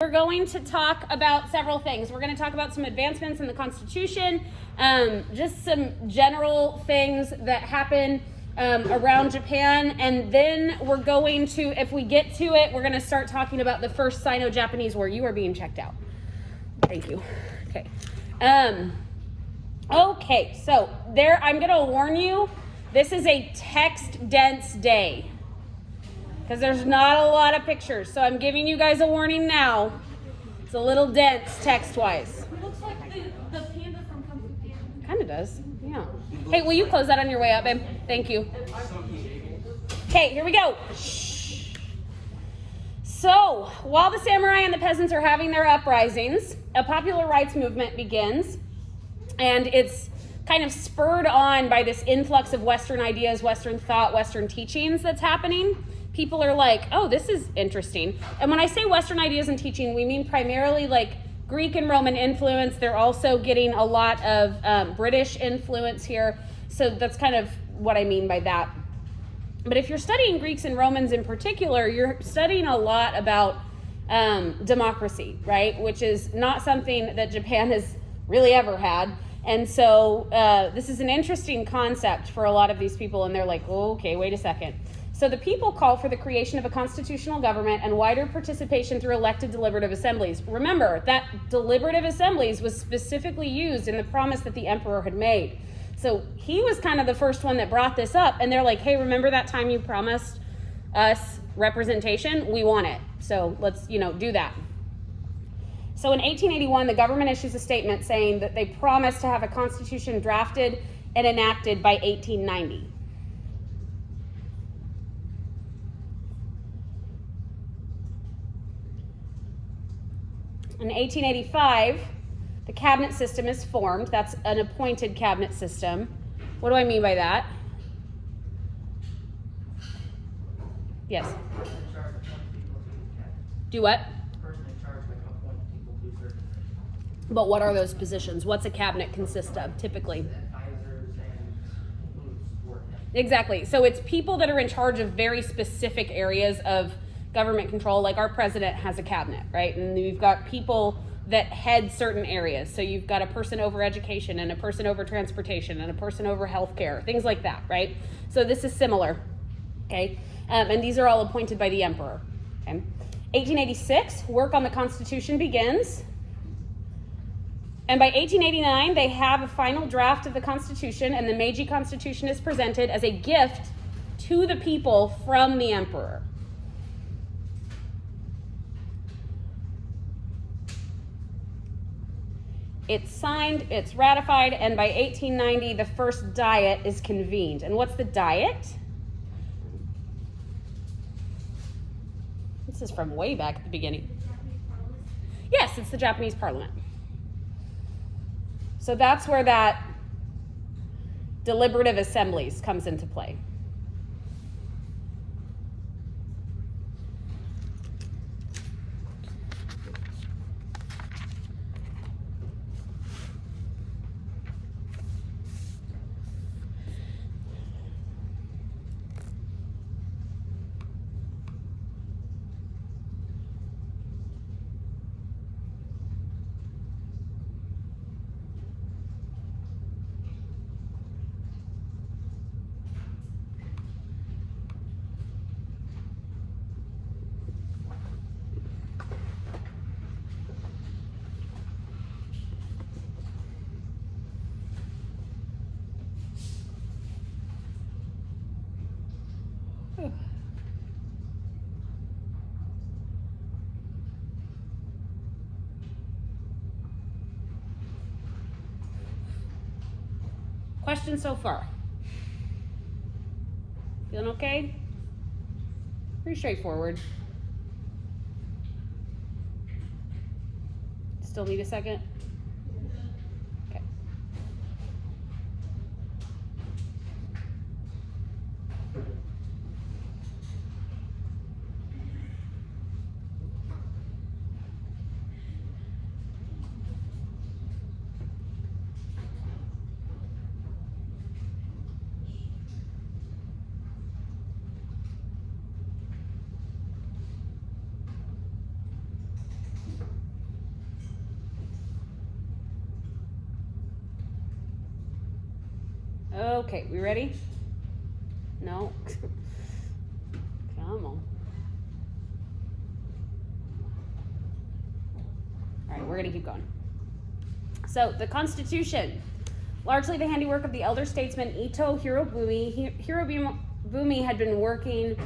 we're going to talk about several things. We're going to talk about some advancements in the Constitution, just some general things that happen around Japan, and then we're going to, if we get to it, we're going to start talking about the first Sino-Japanese War. You are being checked out. Thank you. Okay. Okay, so there, I'm going to warn you, this is a text-dense day because there's not a lot of pictures, so I'm giving you guys a warning now. It's a little dense text-wise. It looks like the panda from Kung Fu Panda. Kind of does, yeah. Hey, will you close that on your way up, babe? Thank you. Okay, here we go. Shh. So, while the samurai and the peasants are having their uprisings, a popular rights movement begins, and it's kind of spurred on by this influx of Western ideas, Western thought, Western teachings that's happening. People are like, oh, this is interesting. And when I say Western ideas and teaching, we mean primarily like Greek and Roman influence. They're also getting a lot of British influence here. So that's kind of what I mean by that. But if you're studying Greeks and Romans in particular, you're studying a lot about democracy, right? Which is not something that Japan has really ever had. And so this is an interesting concept for a lot of these people. And they're like, oh, okay, wait a second. So the people call for the creation of a constitutional government and wider participation through elected deliberative assemblies. Remember that deliberative assemblies was specifically used in the promise that the emperor had made. So he was kind of the first one that brought this up, and they're like, hey, remember that time you promised us representation? We want it. So let's, do that. So in 1881, the government issues a statement saying that they promised to have a constitution drafted and enacted by 1890. In 1885, the cabinet system is formed. That's an appointed cabinet system. What do I mean by that? Yes. Do what? But what are those positions? What's a cabinet consist of typically? Exactly. So it's people that are in charge of very specific areas of government control. Like our president has a cabinet, right? And we've got people that head certain areas. So you've got a person over education and a person over transportation and a person over healthcare, things like that, right? So this is similar, okay? And these are all appointed by the emperor, okay? 1886, work on the Constitution begins. And by 1889, they have a final draft of the Constitution, and the Meiji Constitution is presented as a gift to the people from the emperor. It's signed, it's ratified, and by 1890, the first Diet is convened. And what's the Diet? This is from way back at the beginning. Yes, it's the Japanese Parliament. So that's where that deliberative assemblies comes into play. Questions so far? Feeling okay? Pretty straightforward. Still need a second? Okay. Okay, we ready? No? Come on. All right, we're gonna keep going. So, the Constitution. Largely the handiwork of the elder statesman Ito Hirobumi. Hirobumi had been working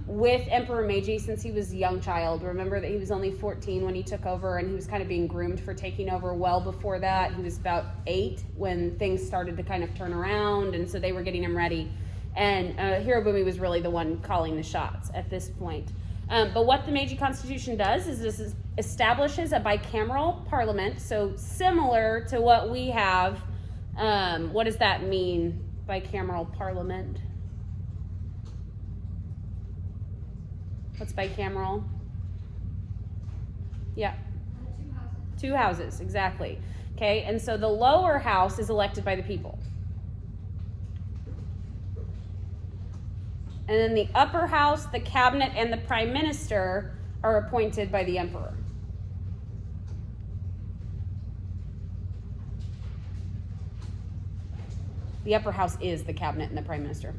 with Emperor Meiji since he was a young child. Remember that he was only 14 when he took over, and he was kind of being groomed for taking over well before that. He was about 8 when things started to kind of turn around, and so they were getting him ready. And Hirobumi was really the one calling the shots at this point. But what the Meiji Constitution does is this establishes a bicameral parliament, so similar to what we have. What does that mean, bicameral parliament? What's bicameral? Yeah. 2 houses, exactly. Okay, and so the lower house is elected by the people. And then the upper house, the cabinet, and the prime minister are appointed by the emperor. The upper house is the cabinet and the prime minister.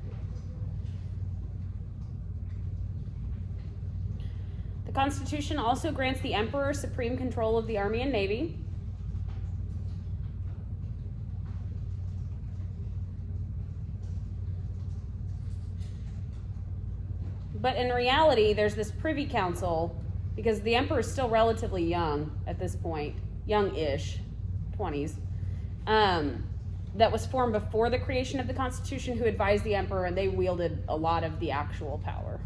The Constitution also grants the emperor supreme control of the army and navy. But in reality, there's this privy council, because the emperor is still relatively young at this point, young-ish, 20s, that was formed before the creation of the Constitution, who advised the emperor, and they wielded a lot of the actual power.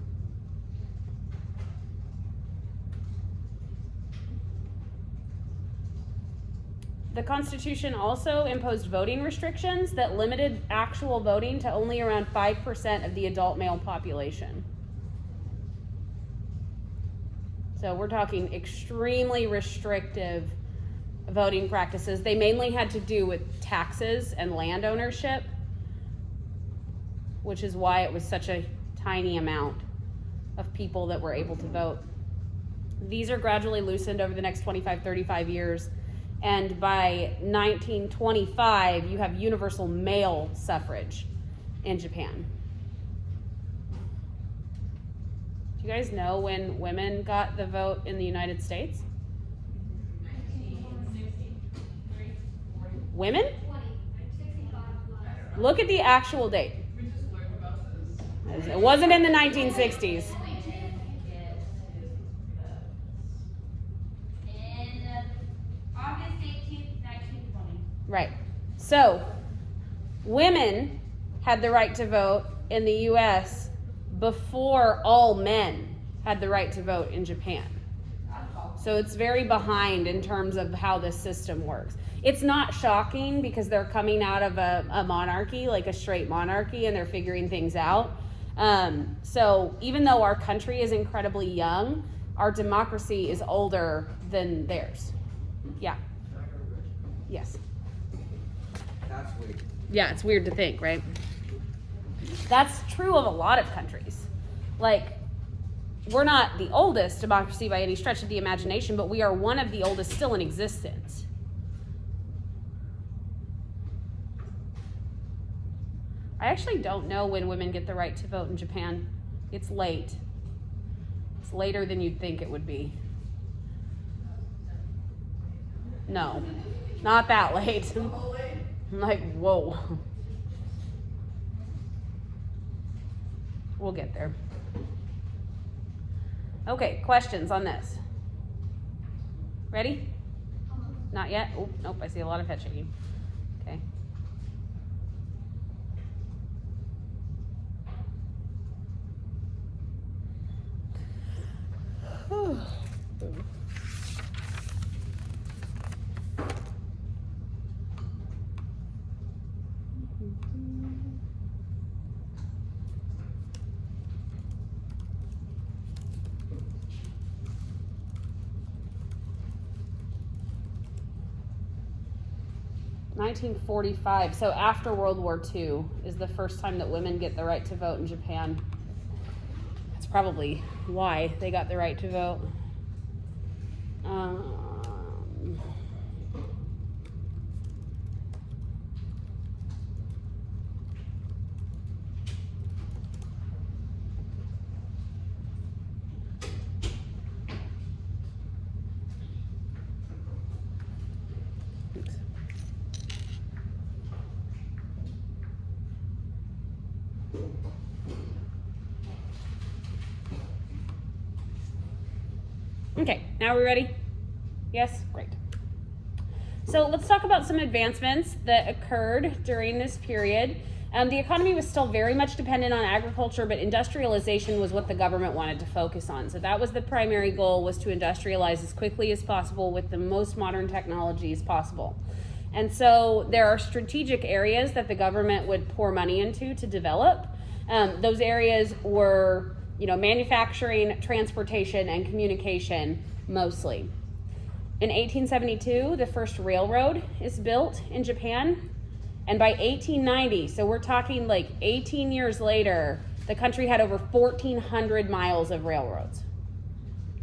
The Constitution also imposed voting restrictions that limited actual voting to only around 5% of the adult male population. So we're talking extremely restrictive voting practices. They mainly had to do with taxes and land ownership, which is why it was such a tiny amount of people that were able to vote. These are gradually loosened over the next 25, 35 years. And by 1925, you have universal male suffrage in Japan. Do you guys know when women got the vote in the United States? 1963. Women? Look at the actual date. It wasn't in the 1960s. Right. So, women had the right to vote in the U.S. before all men had the right to vote in Japan. So it's very behind in terms of how this system works. It's not shocking because they're coming out of a monarchy, like a straight monarchy, and they're figuring things out. So even though our country is incredibly young, our democracy is older than theirs. Yeah. Yes. That's weird. Yeah, it's weird to think, right? That's true of a lot of countries. Like, we're not the oldest democracy by any stretch of the imagination, but we are one of the oldest still in existence. I actually don't know when women get the right to vote in Japan. It's late. It's later than you'd think it would be. No, not that late. I'm like, whoa. We'll get there. Okay, questions on this? Ready? Not yet? Oh, nope, I see a lot of head shaking. Okay. Boom. 1945, so after World War II, is the first time that women get the right to vote in Japan. That's probably why they got the right to vote. Okay, now we're ready? Yes? Great. So let's talk about some advancements that occurred during this period. The economy was still very much dependent on agriculture, but industrialization was what the government wanted to focus on. So that was the primary goal, was to industrialize as quickly as possible with the most modern technologies possible. And so there are strategic areas that the government would pour money into to develop. Those areas were, manufacturing, transportation, and communication mostly. In 1872, the first railroad is built in Japan. And by 1890, so we're talking like 18 years later, the country had over 1,400 miles of railroads.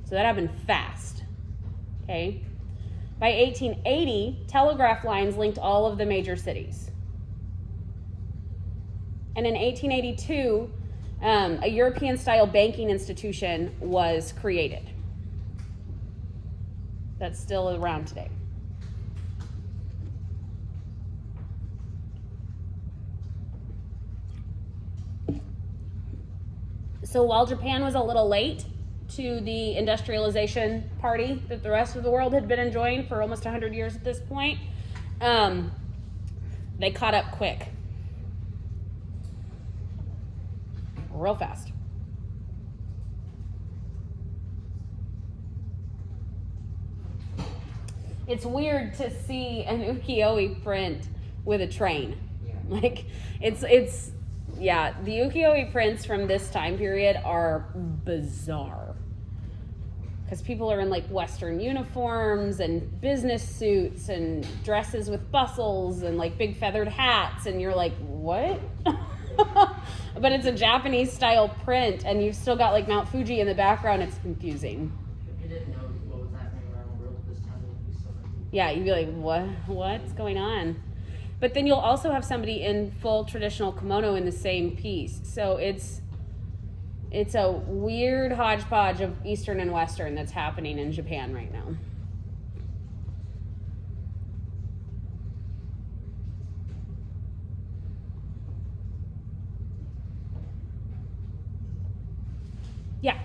So that happened fast, okay? By 1880, telegraph lines linked all of the major cities. And in 1882, a European-style banking institution was created. That's still around today. So while Japan was a little late to the industrialization party that the rest of the world had been enjoying for almost 100 years at this point, they caught up quick. Real fast. It's weird to see an ukiyo-e print with a train. Yeah. Like, yeah, the ukiyo-e prints from this time period are bizarre. Because people are in like Western uniforms and business suits and dresses with bustles and like big feathered hats, and you're like, what? But it's a Japanese style print, and you've still got like Mount Fuji in the background. It's confusing. If you didn't know what was happening around the world at this time, it would be so confusing. Yeah, you'd be like, what's going on? But then you'll also have somebody in full traditional kimono in the same piece. So it's a weird hodgepodge of Eastern and Western that's happening in Japan right now. Yeah.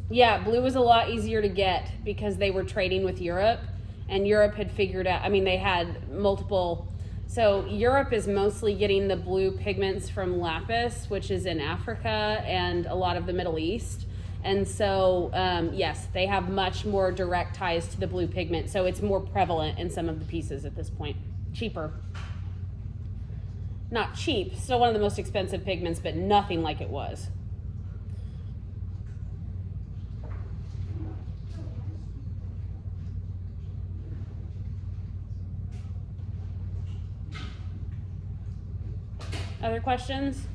Yeah, blue was a lot easier to get because they were trading with Europe, and Europe had figured out, they had multiple. So Europe is mostly getting the blue pigments from lapis, which is in Africa and a lot of the Middle East. And so, yes, they have much more direct ties to the blue pigment. So it's more prevalent in some of the pieces at this point. Cheaper. Not cheap, still one of the most expensive pigments, but nothing like it was. Other questions?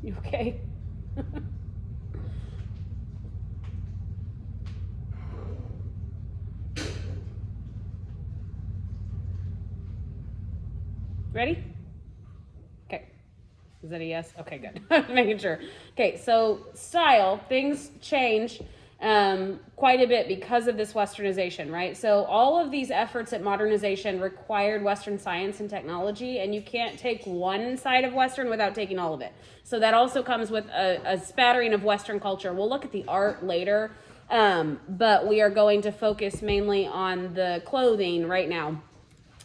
You okay? Ready? Okay. Is that a yes? Okay, good. Making sure. Okay, so style, things change quite a bit because of this westernization, right? So all of these efforts at modernization required Western science and technology, and you can't take one side of Western without taking all of it. So that also comes with a spattering of Western culture. We'll look at the art later, but we are going to focus mainly on the clothing right now.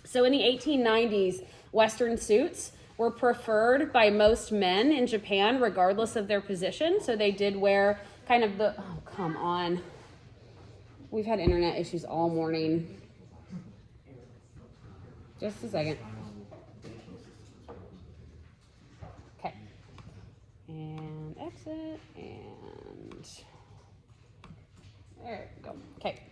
So in the 1890s, Western suits were preferred by most men in Japan, regardless of their position. So they did wear kind of the, oh, come on. We've had internet issues all morning. Just a second. Okay. And exit, and there we go. Okay.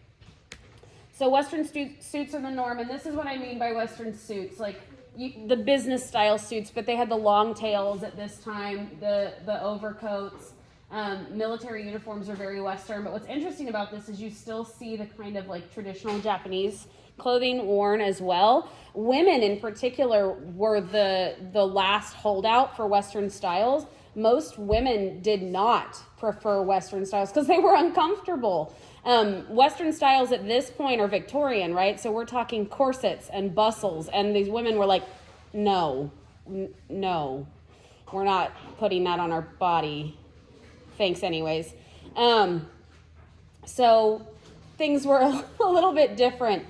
So Western suits are the norm, and this is what I mean by Western suits. Like the business style suits, but they had the long tails at this time, the overcoats. Military uniforms are very Western, but what's interesting about this is you still see the kind of like traditional Japanese clothing worn as well. Women in particular were the last holdout for Western styles. Most women did not prefer Western styles because they were uncomfortable. Western styles at this point are Victorian, right? So we're talking corsets and bustles, and these women were like, no, we're not putting that on our body. Thanks anyways. So things were a little bit different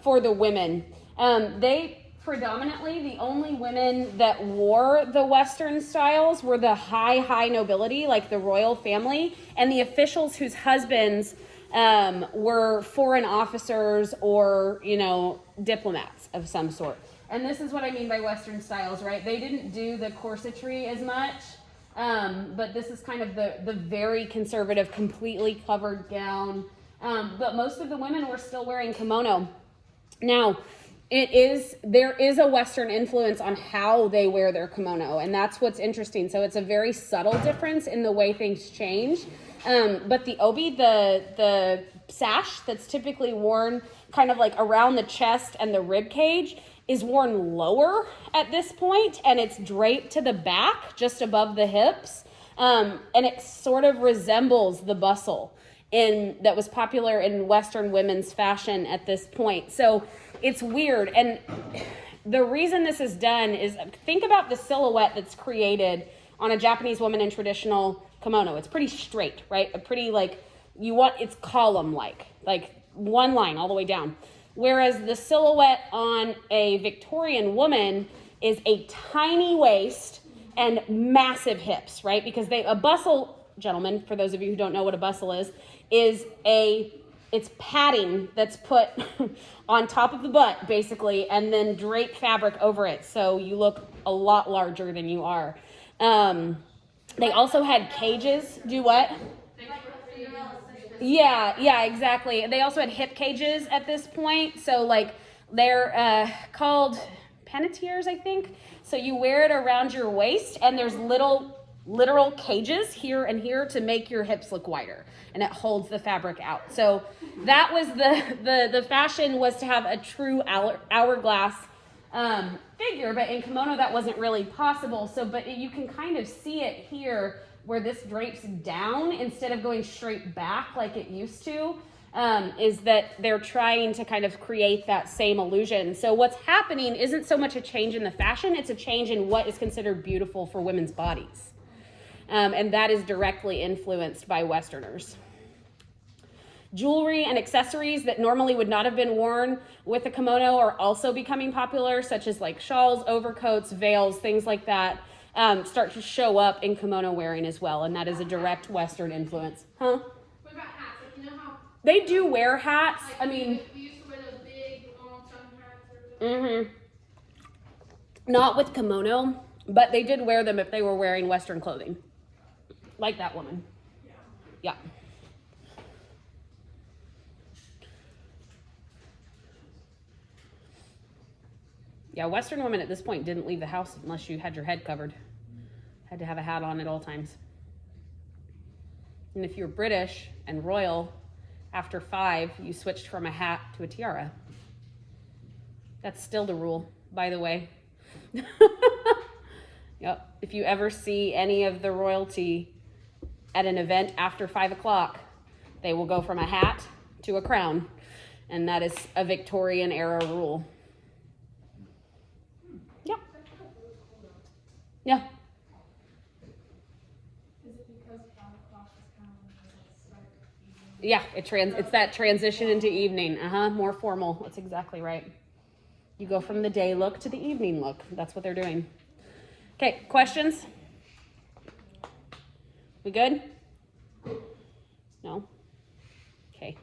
for the women. They predominantly, the only women that wore the Western styles were the high nobility, like the royal family, and the officials whose husbands were foreign officers or, diplomats of some sort. And this is what I mean by Western styles, right? They didn't do the corsetry as much, but this is kind of the very conservative, completely covered gown. But most of the women were still wearing kimono. Now, there is a Western influence on how they wear their kimono, and that's what's interesting. So it's a very subtle difference in the way things change. But the obi, the sash that's typically worn kind of like around the chest and the rib cage, is worn lower at this point, and it's draped to the back just above the hips, and it sort of resembles the bustle that was popular in Western women's fashion at this point. So it's weird. And the reason this is done is, think about the silhouette that's created on a Japanese woman in traditional kimono. It's pretty straight, right? It's column-like, like one line all the way down. Whereas the silhouette on a Victorian woman is a tiny waist and massive hips, right? Because a bustle, gentlemen, for those of you who don't know what a bustle is it's padding that's put on top of the butt, basically, and then drape fabric over it, so you look a lot larger than you are. They also had cages. Do what? Yeah, exactly. They also had hip cages at this point, so they're called panettiers, I think. So you wear it around your waist, and there's literal cages here and here to make your hips look wider, and it holds the fabric out. So that was the fashion, was to have a true hourglass figure, but in kimono that wasn't really possible. But you can kind of see it here where this drapes down instead of going straight back like it used to, is that they're trying to kind of create that same illusion. So what's happening isn't so much a change in the fashion, it's a change in what is considered beautiful for women's bodies. And that is directly influenced by Westerners. Jewelry and accessories that normally would not have been worn with a kimono are also becoming popular, such as like shawls, overcoats, veils, things like that, start to show up in kimono wearing as well, and that is a direct Western influence. Huh? What about hats? Like, you know how They do wear hats. I mean, we used to wear those big long sun hats. Not with kimono, but they did wear them if they were wearing Western clothing, like that woman. Yeah. Yeah, Western women at this point didn't leave the house unless you had your head covered. Had to have a hat on at all times. And if you're British and royal, after 5, you switched from a hat to a tiara. That's still the rule, by the way. Yep. If you ever see any of the royalty at an event after 5 o'clock, they will go from a hat to a crown. And that is a Victorian era rule. Yeah. Is it because 5 o'clock is kind of like start Yeah, it's that transition into evening. More formal. That's exactly right. You go from the day look to the evening look. That's what they're doing. Okay, questions? We good? No? Okay.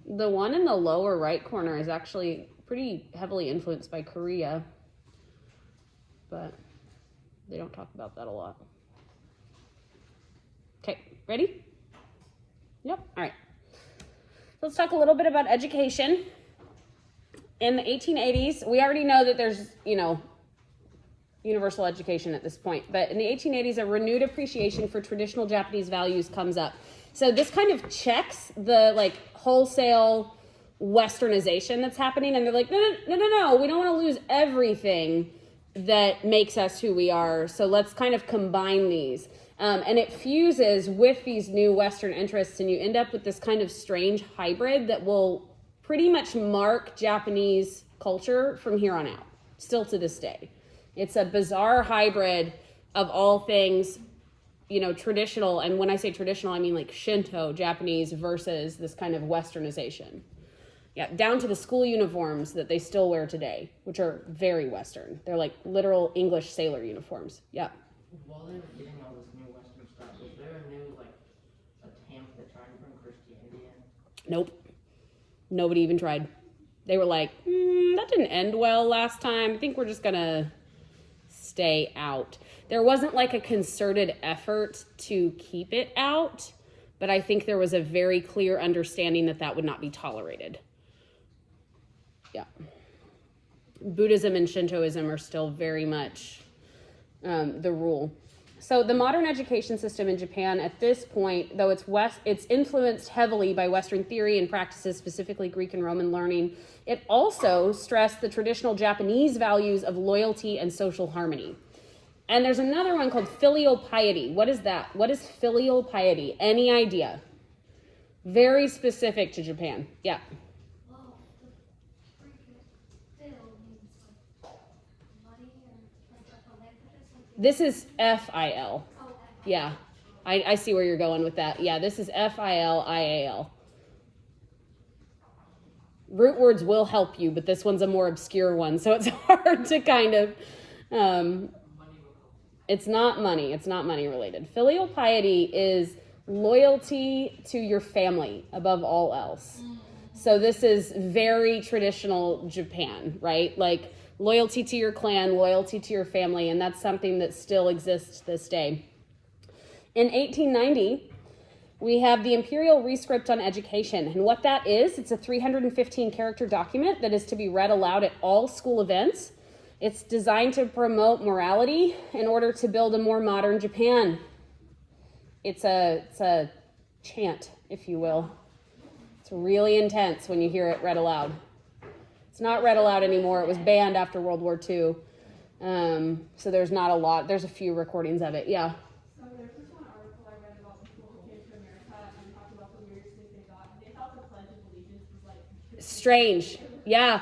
The one in the lower right corner is actually pretty heavily influenced by Korea, but they don't talk about that a lot. Okay, ready? Yep, all right. Let's talk a little bit about education. In the 1880s, we already know that there's, universal education at this point, but in the 1880s, a renewed appreciation for traditional Japanese values comes up. So this kind of checks the wholesale westernization that's happening, and they're like, no, we don't want to lose everything that makes us who we are, so let's kind of combine these. And it fuses with these new Western interests, and you end up with this kind of strange hybrid that will pretty much mark Japanese culture from here on out, still to this day. It's a bizarre hybrid of all things, traditional. And when I say traditional, I mean like Shinto, Japanese, versus this kind of westernization. Yeah, down to the school uniforms that they still wear today, which are very Western. They're like literal English sailor uniforms. Yeah. While they were getting all this new Western stuff, was there a new attempt at trying to bring Christianity in? Nope. Nobody even tried. They were like, that didn't end well last time. I think we're just gonna stay out. There wasn't like a concerted effort to keep it out, but I think there was a very clear understanding that that would not be tolerated. Yeah. Buddhism and Shintoism are still very much the rule. So the modern education system in Japan at this point, though it's influenced heavily by Western theory and practices, specifically Greek and Roman learning, it also stressed the traditional Japanese values of loyalty and social harmony. And there's another one called filial piety. What is that? What is filial piety? Any idea? Very specific to Japan. Yeah. Well, the freaking still means money or like This is FIL. Oh, Yeah. I see where you're going with that. Yeah, this is FILIAL. Root words will help you, but this one's a more obscure one, so it's hard to kind of... it's not money. It's not money related. Filial piety is loyalty to your family above all else. So this is very traditional Japan, right? Like loyalty to your clan, loyalty to your family, and that's something that still exists this day. In 1890, we have the Imperial Rescript on Education, and what that is, it's a 315-character document that is to be read aloud at all school events. It's designed to promote morality in order to build a more modern Japan. It's a chant, if you will. It's really intense when you hear it read aloud. It's not read aloud anymore. It was banned after World War II. So there's not a lot. There's a few recordings of it. Yeah. So there's this one article I read about people who came to America and talked about the weirdest thing they got. They thought the Pledge of Allegiance was like... Strange. Yeah.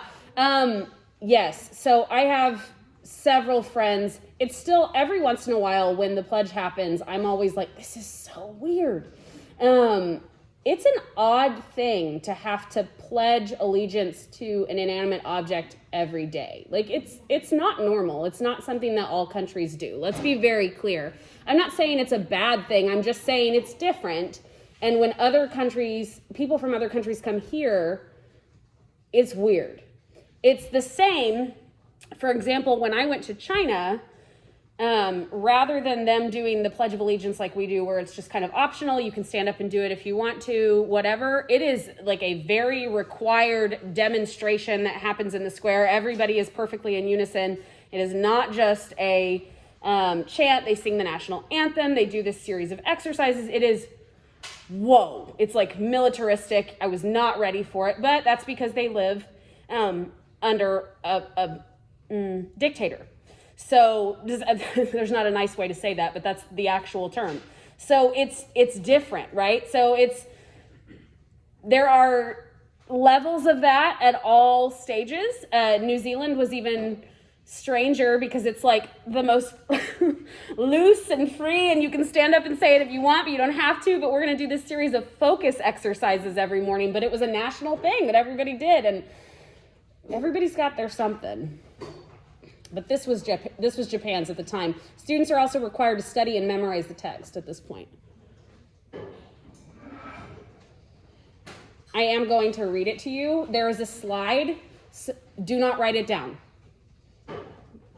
Yes. So I have several friends. It's still every once in a while when the pledge happens, I'm always like, this is so weird. It's an odd thing to have to pledge allegiance to an inanimate object every day. Like it's not normal. It's not something that all countries do. Let's be very clear. I'm not saying it's a bad thing. I'm just saying it's different. And when other countries, people from other countries come here, it's weird. It's the same, for example, when I went to China, rather than them doing the Pledge of Allegiance like we do, where it's just kind of optional, you can stand up and do it if you want to, whatever. It is like a very required demonstration that happens in the square. Everybody is perfectly in unison. It is not just a chant. They sing the national anthem. They do this series of exercises. It is, whoa, it's like militaristic. I was not ready for it, but that's because they live under a dictator. So there's not a nice way to say that, but that's the actual term. So it's different, right? So there are levels of that at all stages. New Zealand was even stranger because it's like the most loose and free, and you can stand up and say it if you want, but you don't have to. But we're going to do this series of focus exercises every morning. But it was a national thing that everybody did, and everybody's got their something. But this was Japan's at the time. Students are also required to study and memorize the text at this point. I am going to read it to you. There is a slide. Do not write it down.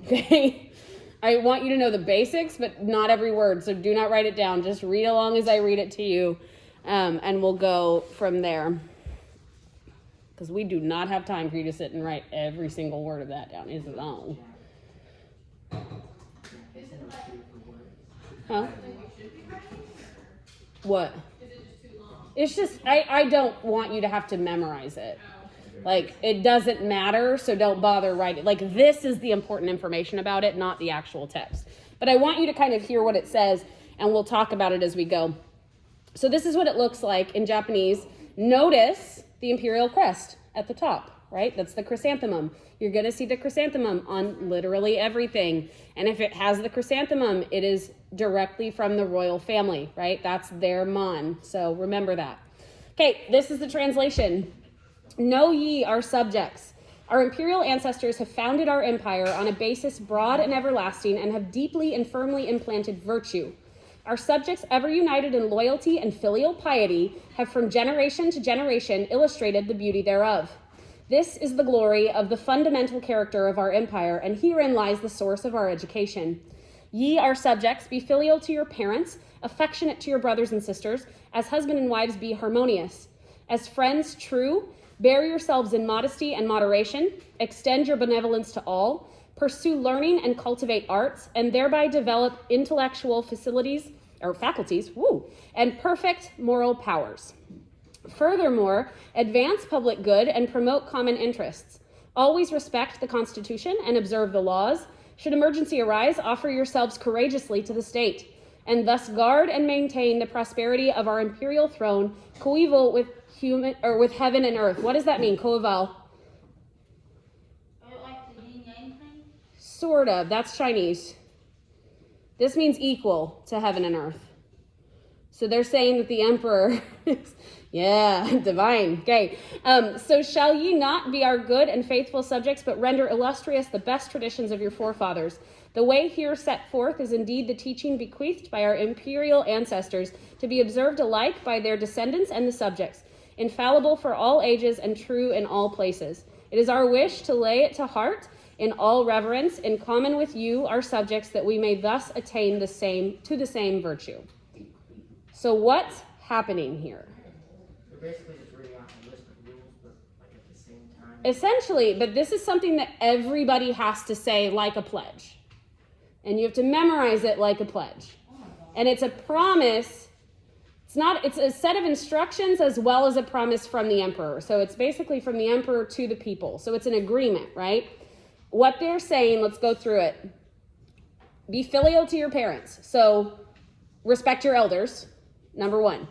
Okay? I want you to know the basics, but not every word. So do not write it down. Just read along as I read it to you, and we'll go from there. Because we do not have time for you to sit and write every single word of that down. It's long. Huh? What? It's just, I don't want you to have to memorize it. Like, it doesn't matter, so don't bother writing. Like, this is the important information about it, not the actual text. But I want you to kind of hear what it says, and we'll talk about it as we go. So this is what it looks like in Japanese. Notice the imperial crest at the top, right? That's the chrysanthemum. You're going to see the chrysanthemum on literally everything. And if it has the chrysanthemum, it is directly from the royal family, right? That's their mon. So remember that. Okay, this is the translation. Know ye, our subjects. Our imperial ancestors have founded our empire on a basis broad and everlasting and have deeply and firmly implanted virtue. Our subjects, ever united in loyalty and filial piety, have from generation to generation illustrated the beauty thereof. This is the glory of the fundamental character of our empire, and herein lies the source of our education. Ye, our subjects, be filial to your parents, affectionate to your brothers and sisters, as husband and wives be harmonious. As friends true, bear yourselves in modesty and moderation, extend your benevolence to all, pursue learning and cultivate arts, and thereby develop intellectual faculties, and perfect moral powers. Furthermore, advance public good and promote common interests. Always respect the Constitution and observe the laws. Should emergency arise, offer yourselves courageously to the state, and thus guard and maintain the prosperity of our imperial throne, coeval with heaven and earth. What does that mean, coeval? Like the yin yang thing? Sort of. That's Chinese. This means equal to heaven and earth. So they're saying that the emperor is, divine. Okay. So shall ye not be our good and faithful subjects, but render illustrious the best traditions of your forefathers. The way here set forth is indeed the teaching bequeathed by our imperial ancestors, to be observed alike by their descendants and the subjects, infallible for all ages and true in all places. It is our wish to lay it to heart in all reverence, in common with you, our subjects, that we may thus attain to the same virtue. So what's happening here? They're basically just reading off a list of rules, but like at the same time. Essentially, but this is something that everybody has to say like a pledge. And you have to memorize it like a pledge. And it's a promise. It's a set of instructions as well as a promise from the emperor. So it's basically from the emperor to the people. So it's an agreement, right? What they're saying, let's go through it. Be filial to your parents. So respect your elders, number 1.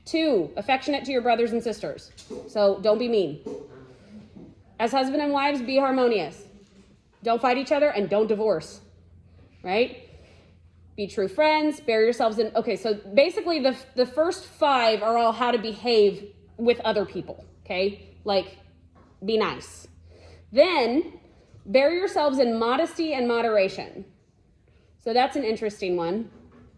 2, affectionate to your brothers and sisters. So don't be mean. As husband and wives, be harmonious. Don't fight each other and don't divorce, right? Be true friends, bear yourselves in. Okay, so basically the first 5 are all how to behave with other people, okay? Like, be nice. Then, bear yourselves in modesty and moderation. So that's an interesting one.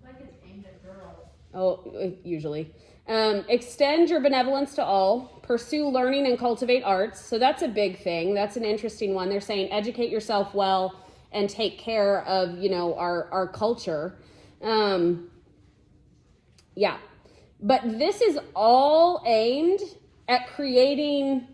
Like it's aimed at girls. Oh, usually. Extend your benevolence to all. Pursue learning and cultivate arts. So that's a big thing. That's an interesting one. They're saying educate yourself well and take care of, our culture. But this is all aimed at creating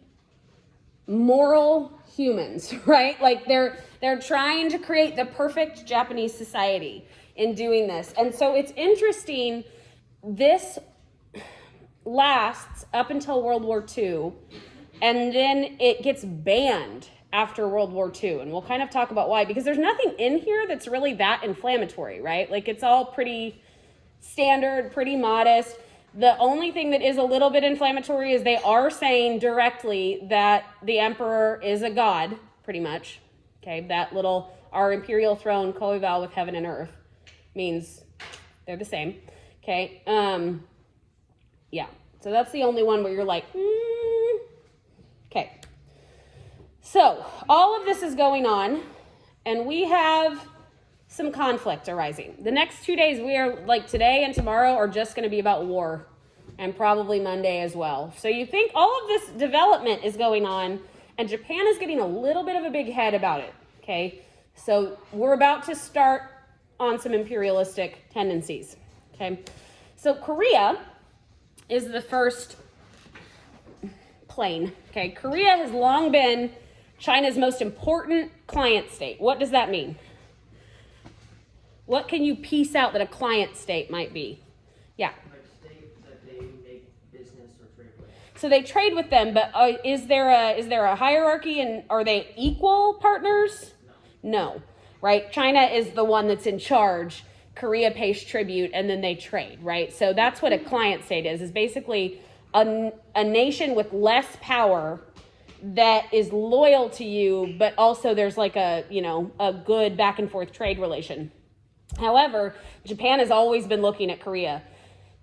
moral humans, right? Like they're trying to create the perfect Japanese society in doing this. And so it's interesting, this lasts up until World War II, and then it gets banned after World War II. And we'll kind of talk about why, because there's nothing in here that's really that inflammatory, right? Like it's all pretty standard, pretty modest. The only thing that is a little bit inflammatory is they are saying directly that the emperor is a god, pretty much. Okay, that little, our imperial throne coeval with heaven and earth means they're the same. Okay, so that's the only one where you're like, Okay, so all of this is going on, and we have some conflict arising. The next 2 days, we are like today and tomorrow are just going to be about war. and probably Monday as well. So you think all of this development is going on, and Japan is getting a little bit of a big head about it, okay? So we're about to start on some imperialistic tendencies, okay? So Korea is the first plane, okay? Korea has long been China's most important client state. What does that mean? What can you piece out that a client state might be? Yeah. Like state that they make business or trade with. So they trade with them, but is there a hierarchy, and are they equal partners? No, right? China is the one that's in charge. Korea pays tribute, and then they trade, right? So that's what a client state is basically a nation with less power that is loyal to you, but also there's like a good back and forth trade relation. However, Japan has always been looking at Korea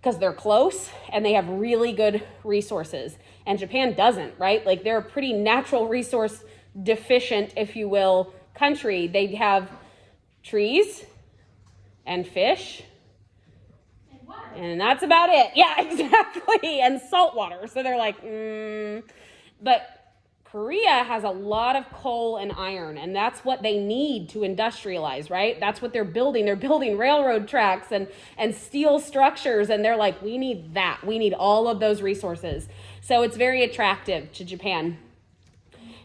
because they're close and they have really good resources. And Japan doesn't, right? Like they're a pretty natural resource deficient, if you will, country. They have trees and fish. And that's about it. Yeah, exactly. And salt water. So they're like, But Korea has a lot of coal and iron, and that's what they need to industrialize, right? That's what they're building. They're building railroad tracks and steel structures, and they're like, we need that. We need all of those resources. So it's very attractive to Japan.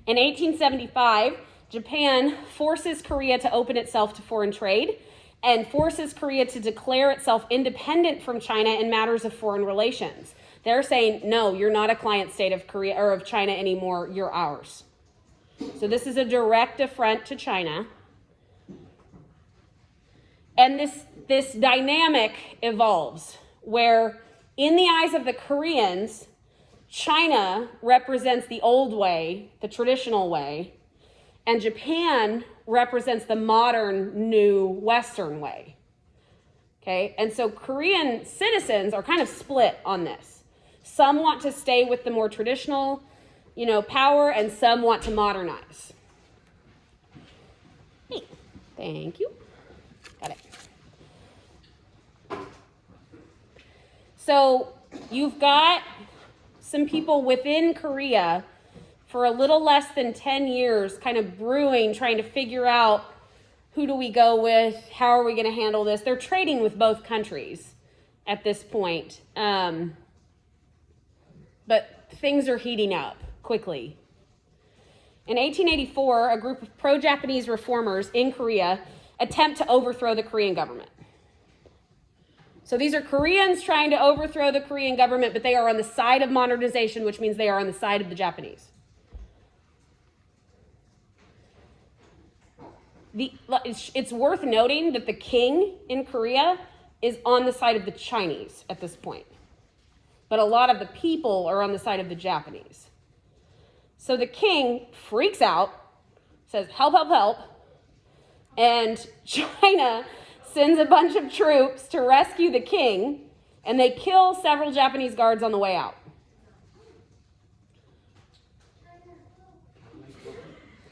In 1875, Japan forces Korea to open itself to foreign trade and forces Korea to declare itself independent from China in matters of foreign relations. They're saying, no, you're not a client state of Korea or of China anymore. You're ours. So this is a direct affront to China. And this dynamic evolves where in the eyes of the Koreans, China represents the old way, the traditional way, and Japan represents the modern, new Western way. Okay, and so Korean citizens are kind of split on this. Some want to stay with the more traditional, power, and some want to modernize. Hey, thank you. Got it. So you've got some people within Korea for a little less than 10 years kind of brewing, trying to figure out who do we go with, how are we going to handle this. They're trading with both countries at this point. But things are heating up quickly. In 1884, a group of pro-Japanese reformers in Korea attempt to overthrow the Korean government. So these are Koreans trying to overthrow the Korean government, but they are on the side of modernization, which means they are on the side of the Japanese. It's worth noting that the king in Korea is on the side of the Chinese at this point. But a lot of the people are on the side of the Japanese. So the king freaks out, says, help, help, help. And China sends a bunch of troops to rescue the king, and they kill several Japanese guards on the way out.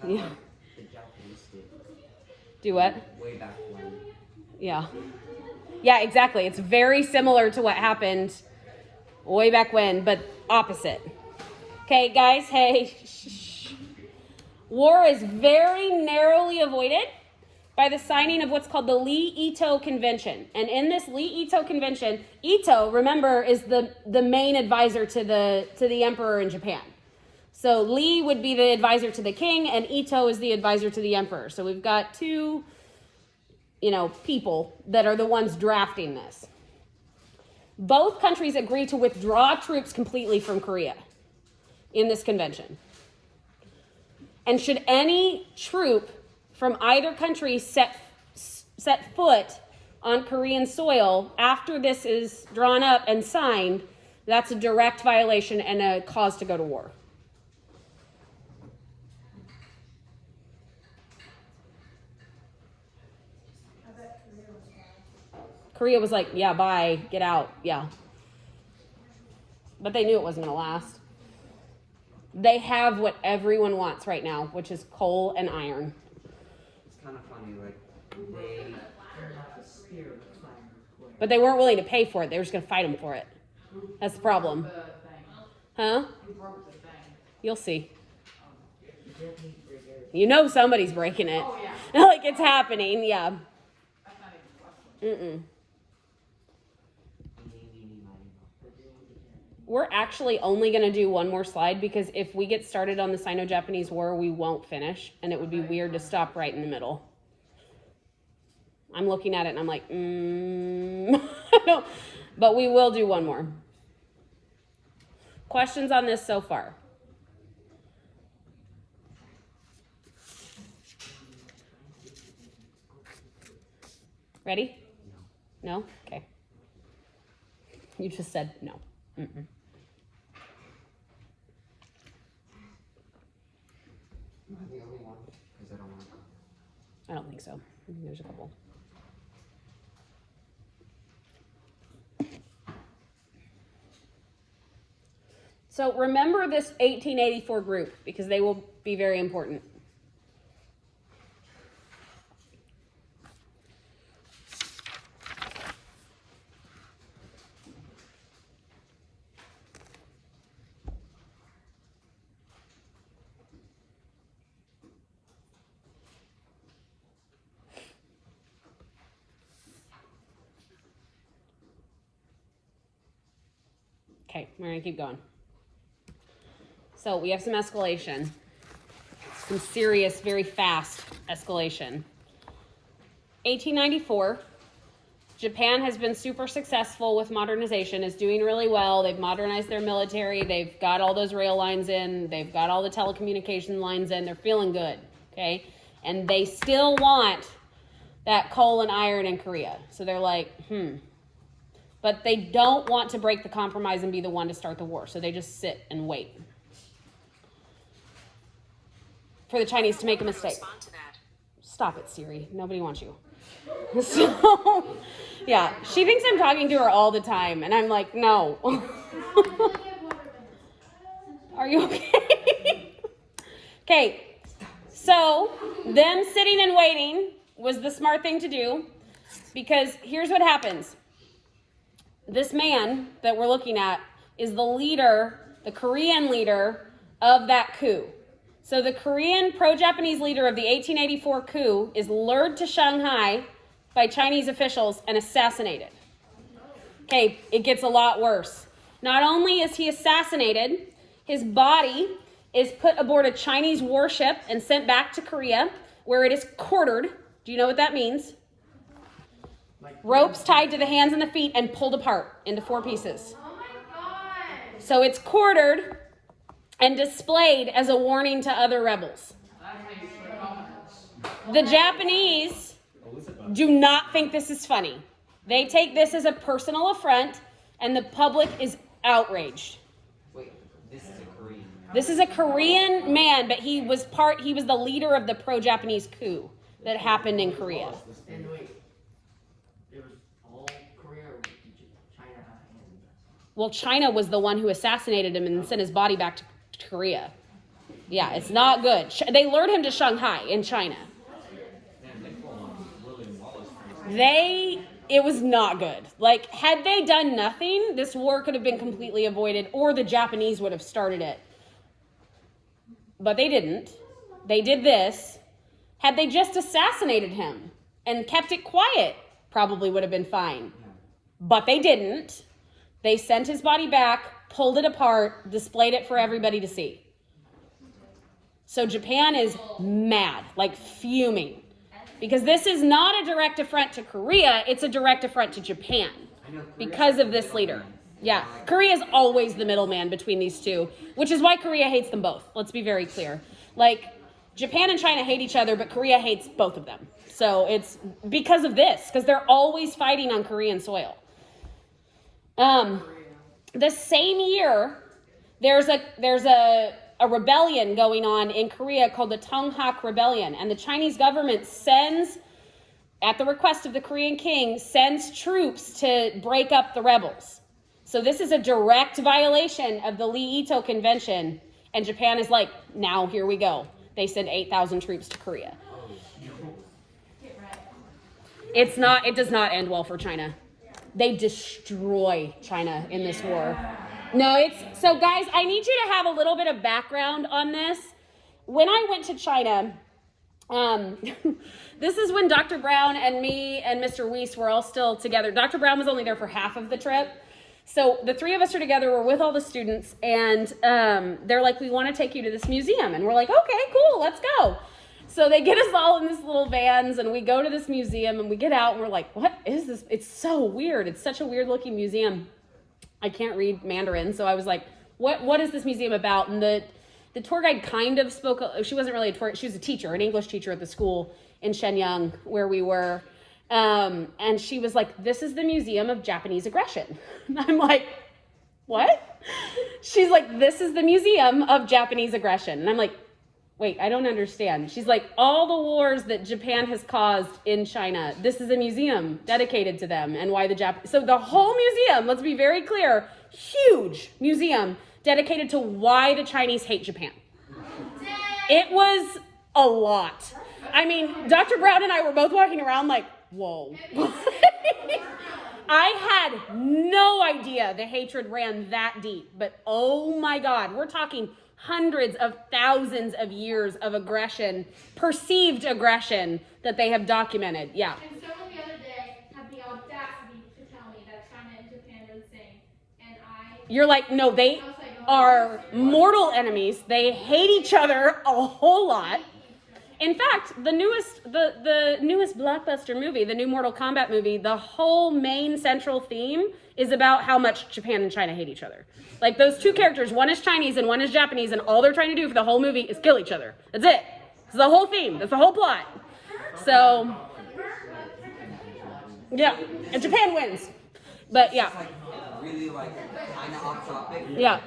Yeah. The Japanese did Do what? way back when. Yeah. Yeah, exactly. It's very similar to what happened way back when, but opposite. Okay, guys, hey. Shh. War is very narrowly avoided by the signing of what's called the Lee-Ito Convention. And in this Lee-Ito Convention, Ito, remember, is the main advisor to the emperor in Japan. So Lee would be the advisor to the king, and Ito is the advisor to the emperor. So we've got two, people that are the ones drafting this. Both countries agree to withdraw troops completely from Korea in this convention. And should any troop from either country set foot on Korean soil after this is drawn up and signed, that's a direct violation and a cause to go to war. Korea was like, yeah, bye, get out, yeah. But they knew it wasn't going to last. They have what everyone wants right now, which is coal and iron. It's kind of funny, like, They're not the spirit of fire. But they weren't willing to pay for it. They were just going to fight them for it. That's the problem. The thing. Huh? Who broke the thing? You'll see. The Japanese break it. You know somebody's breaking it. Oh, yeah. Like it's happening, yeah. That's not even a question. Mm-mm. They're dealing with the Japanese. We're actually only going to do one more slide because if we get started on the Sino-Japanese War, we won't finish, and it would be weird to stop right in the middle. I'm looking at it and I'm like, I don't, but we will do one more. Questions on this so far? Ready? No? Okay. You just said no. Mm-mm. Am I the only one? Because I don't want to go. I don't think so. I think there's a couple. So remember this 1884 group because they will be very important. Okay, we're gonna keep going. So we have some escalation, some serious, very fast escalation. 1894, Japan has been super successful with modernization, is doing really well. They've modernized their military. They've got all those rail lines in. They've got all the telecommunication lines in. They're feeling good, okay? And they still want that coal and iron in Korea. So they're like, But they don't want to break the compromise and be the one to start the war. So they just sit and wait for the Chinese to make a mistake. Stop it, Siri. Nobody wants you. So, yeah, she thinks I'm talking to her all the time, and I'm like, no. Are you okay? Okay, so them sitting and waiting was the smart thing to do, because here's what happens. This man that we're looking at is the leader, the Korean leader of that coup. So the Korean pro-Japanese leader of the 1884 coup is lured to Shanghai by Chinese officials and assassinated. Okay, it gets a lot worse. Not only is he assassinated, his body is put aboard a Chinese warship and sent back to Korea, where it is quartered. Do you know what that means? Like, Ropes tied to the hands and the feet and pulled apart into 4 pieces. Oh my god! So it's quartered and displayed as a warning to other rebels. The Japanese do not think this is funny. They take this as a personal affront, and the public is outraged. Wait, this is a Korean. This is a Korean man, but he was the leader of the pro-Japanese coup that happened in Korea. And wait, it was all Korea or did China have a hand in this? Well, China was the one who assassinated him and sent his body back to Korea. Yeah, it's not good. They lured him to Shanghai in China. It was not good. Like, had they done nothing, this war could have been completely avoided, or the Japanese would have started it. But they didn't. They did this. Had they just assassinated him and kept it quiet, probably would have been fine. But they didn't. They sent his body back, pulled it apart, displayed it for everybody to see. So Japan is mad, like fuming. Because this is not a direct affront to Korea, it's a direct affront to Japan because of this leader. Yeah, Korea is always the middleman between these two, which is why Korea hates them both. Let's be very clear. Like, Japan and China hate each other, but Korea hates both of them. So it's because of this, because they're always fighting on Korean soil. The same year, there's a rebellion going on in Korea called the Tonghak Rebellion, and the Chinese government sends, at the request of the Korean king, sends troops to break up the rebels. So this is a direct violation of the Lee Ito Convention, and Japan is like, now here we go. They send 8,000 troops to Korea. It does not end well for China. They destroy China in this war. No, it's so guys, I need you to have a little bit of background on this. When I went to China, this is when Dr. Brown and me and Mr. Weiss were all still together. Dr. Brown was only there for half of the trip. So the three of us are together, we're with all the students, and they're like, we want to take you to this museum. And we're like, okay, cool, let's go. So they get us all in this little vans, and we go to this museum, and we get out, and we're like, what is this? It's so weird. It's such a weird looking museum. I can't read Mandarin, so I was like, what is this museum about? And the tour guide kind of spoke, she wasn't really a tour, she was a teacher, an English teacher at the school in Shenyang where we were. And she was like, this is the Museum of Japanese Aggression. And I'm like, what? She's like, this is the Museum of Japanese Aggression. And I'm like, wait, I don't understand. She's like, all the wars that Japan has caused in China, this is a museum dedicated to them and why so the whole museum, let's be very clear, huge museum dedicated to why the Chinese hate Japan. It was a lot. I mean, Dr. Brown and I were both walking around like, whoa. I had no idea the hatred ran that deep, but oh my God, we're talking hundreds of thousands of years of aggression, perceived aggression that they have documented. Yeah. And someone the other day had the audacity to tell me that China and Japan are the same. And You're like, no, they are mortal enemies. They hate each other a whole lot. In fact, the newest blockbuster movie, the new Mortal Kombat movie, the whole main central theme is about how much Japan and China hate each other. Like those two characters, one is Chinese and one is Japanese, and all they're trying to do for the whole movie is kill each other. That's it. It's the whole theme. That's the whole plot. So, yeah, and Japan wins. But yeah. Really like kind of off topic. Yeah.